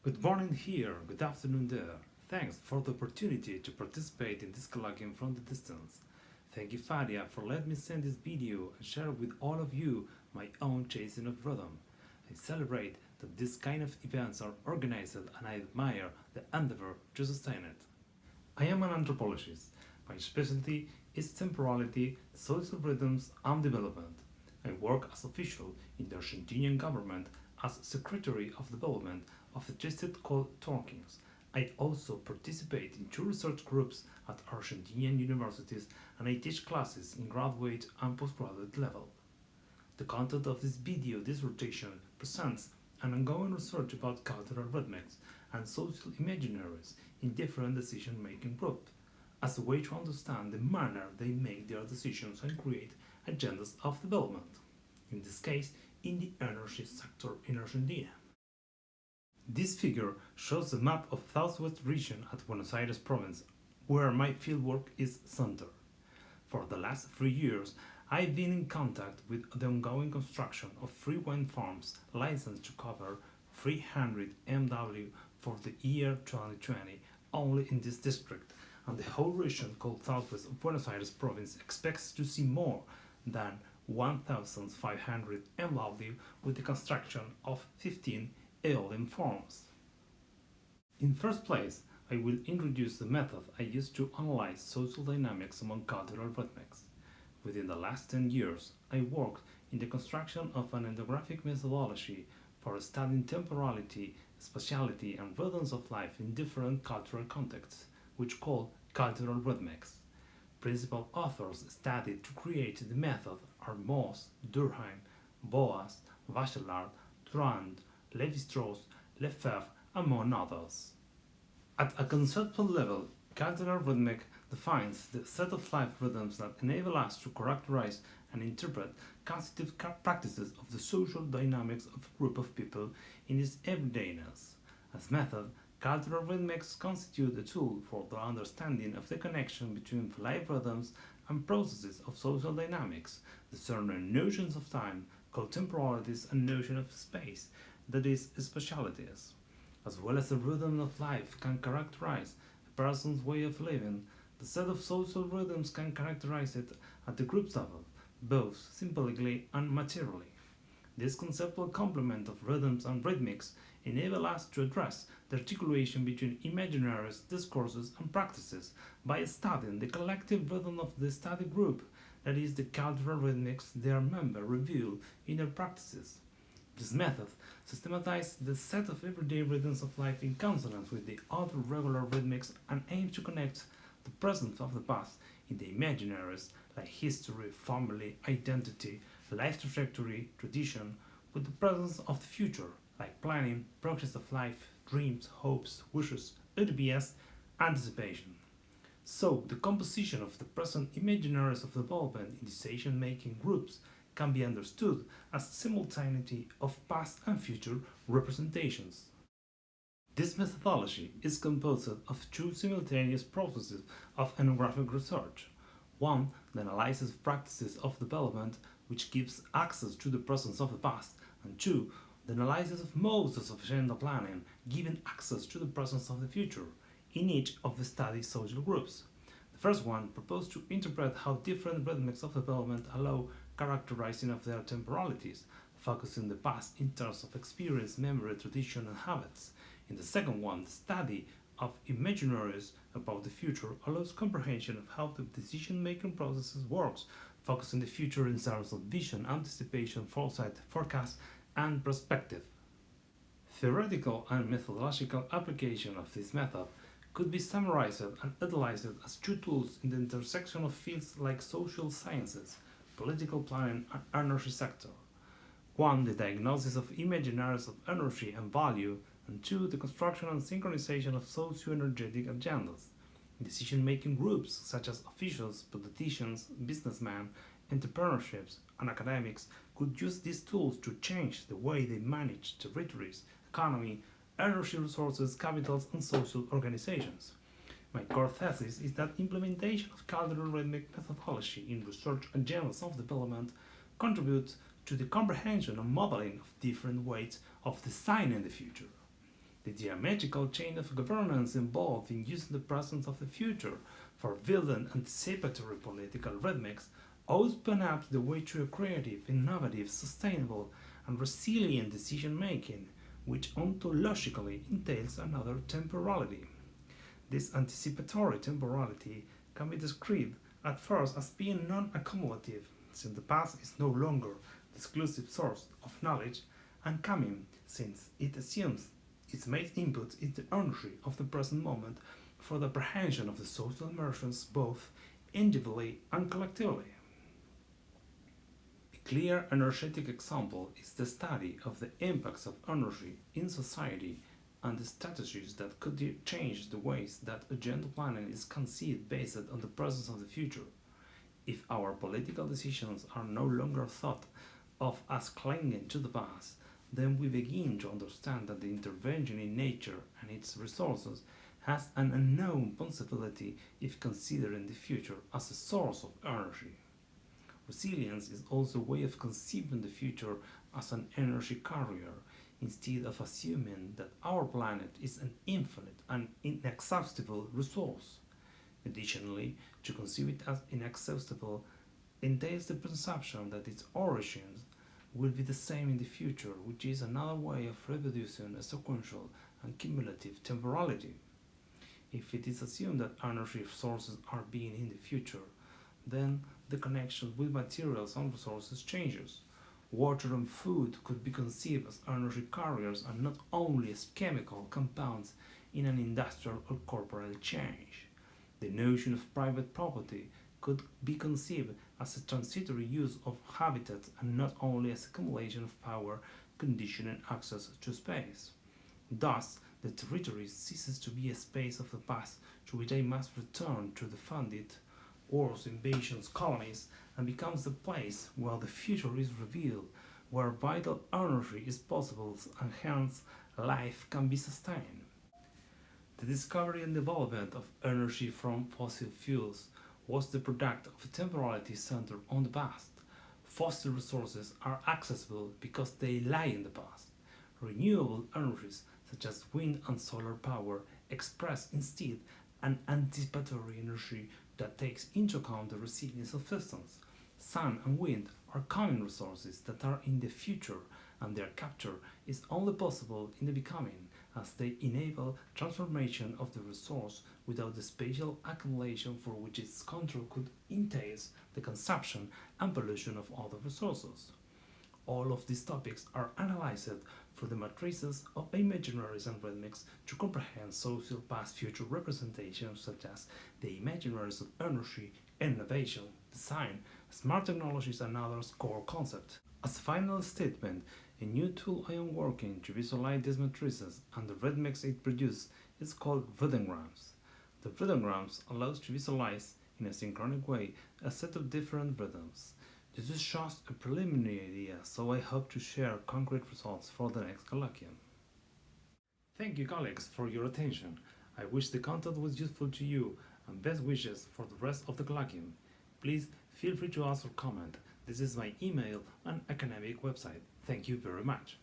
Good morning here, good afternoon there. Thanks for the opportunity to participate in this colloquium from the distance. Thank you, Fadia, for letting me send this video and share with all of you my own chasing of rhythm. I celebrate that this kind of events are organized and I admire the endeavor to sustain it. I am an anthropologist. My specialty is temporality, social rhythms, and development. I work as official in the Argentinian government as Secretary of Development of the district called Torkings. I also participate in two research groups at Argentinian universities and I teach classes in graduate and postgraduate level. The content of this video dissertation presents an ongoing research about cultural rhythmics and social imaginaries in different decision-making groups as a way to understand the manner they make their decisions and create agendas of development, in this case in the energy sector in Argentina. This figure shows a map of southwest region at Buenos Aires province, where my fieldwork is centered. For the last 3 years, I've been in contact with the ongoing construction of 3 wind farms licensed to cover 300 MW for the year 2020 only in this district, and the whole region called southwest of Buenos Aires province expects to see more than 1,500 MW with the construction of 15 eolian farms. In first place, I will introduce the method I use to analyze social dynamics among cultural rhythmics. Within the last 10 years, I worked in the construction of an ethnographic methodology for studying temporality, spatiality, and rhythms of life in different cultural contexts, which called cultural rhythmics. Principal authors studied to create the method are Moss, Durkheim, Boas, Bachelard, Durand, Lévi-Strauss, Lefebvre, among others. At a conceptual level, cultural rhythmic defines the set of life rhythms that enable us to characterize and interpret constitutive practices of the social dynamics of a group of people in its everydayness. As method, cultural rhythmics constitute a tool for the understanding of the connection between life rhythms and processes of social dynamics, discerning notions of time, called temporalities, and notion of space, that is, spatialities. As well as the rhythm of life can characterize a person's way of living, the set of social rhythms can characterize it at the group level, both symbolically and materially. This conceptual complement of rhythms and rhythmics enable us to address the articulation between imaginaries, discourses, and practices by studying the collective rhythm of the study group, that is, the cultural rhythmics their members reveal in their practices. This method systematizes the set of everyday rhythms of life in consonance with the other regular rhythmics and aims to connect the present of the past in the imaginaries like history, family, identity, life trajectory, tradition, with the presence of the future like planning, progress of life, dreams, hopes, wishes, UTBS, anticipation. So, the composition of the present imaginaries of development in decision-making groups can be understood as simultaneity of past and future representations. This methodology is composed of two simultaneous processes of ethnographic research. One, the analysis of practices of development, which gives access to the presence of the past, and two, the analysis of modes of agenda planning, giving access to the presence of the future, in each of the study social groups. The first one proposed to interpret how different rhythmics of development allow characterizing of their temporalities, focusing the past in terms of experience, memory, tradition, and habits. In the second one, the study of imaginaries about the future allows comprehension of how the decision-making processes works, focusing the future in terms of vision, anticipation, foresight, forecast, and perspective. Theoretical and methodological application of this method could be summarized and utilized as two tools in the intersection of fields like social sciences, political planning, and energy sector. One, the diagnosis of imaginaries of energy and value, and two, the construction and synchronization of socio-energetic agendas. Decision-making groups such as officials, politicians, businessmen, entrepreneurships, and academics could use these tools to change the way they manage territories, economy, energy resources, capitals, and social organizations. My core thesis is that implementation of cultural rhythmic methodology in research agendas of development contributes to the comprehension and modeling of different ways of designing the future. The geometrical chain of governance involved in using the presence of the future for building anticipatory political rhythmics open up the way to a creative, innovative, sustainable, and resilient decision making, which ontologically entails another temporality. This anticipatory temporality can be described at first as being non-accumulative, since the past is no longer the exclusive source of knowledge, and coming, since it assumes its main input is the energy of the present moment for the apprehension of the social emergence both individually and collectively. A clear energetic example is the study of the impacts of energy in society and the strategies that could change the ways that agenda planning is conceived based on the presence of the future. If our political decisions are no longer thought of as clinging to the past, then we begin to understand that the intervention in nature and its resources has an unknown possibility if considering the future as a source of energy. Resilience is also a way of conceiving the future as an energy carrier, instead of assuming that our planet is an infinite and inexhaustible resource. Additionally, to conceive it as inexhaustible entails the presumption that its origins will be the same in the future, which is another way of reproducing a sequential and cumulative temporality. If it is assumed that energy sources are being in the future, then the connection with materials and resources changes. Water and food could be conceived as energy carriers and not only as chemical compounds in an industrial or corporate change. The notion of private property could be conceived as a transitory use of habitat and not only as accumulation of power conditioning access to space. Thus, the territory ceases to be a space of the past to which I must return to defend it, wars, invasions, colonies, and becomes the place where the future is revealed, where vital energy is possible and hence life can be sustained. The discovery and development of energy from fossil fuels was the product of a temporality centered on the past. Fossil resources are accessible because they lie in the past. Renewable energies such as wind and solar power express instead an anticipatory energy that takes into account the resilience of systems. Sun and wind are coming resources that are in the future, and their capture is only possible in the becoming, as they enable transformation of the resource without the spatial accumulation for which its control could entail the consumption and pollution of other resources. All of these topics are analyzed through the matrices of imaginaries and rhythmics to comprehend social past-future representations such as the imaginaries of energy, innovation, design, smart technologies and others core concepts. As a final statement, a new tool I am working to visualize these matrices and the rhythmics it produces is called rhythmograms. The rhythmograms allows to visualize in a synchronic way a set of different rhythms. This is just a preliminary idea, so I hope to share concrete results for the next colloquium. Thank you, colleagues, for your attention. I wish the content was useful to you and best wishes for the rest of the colloquium. Please feel free to ask or comment. This is my email and academic website. Thank you very much.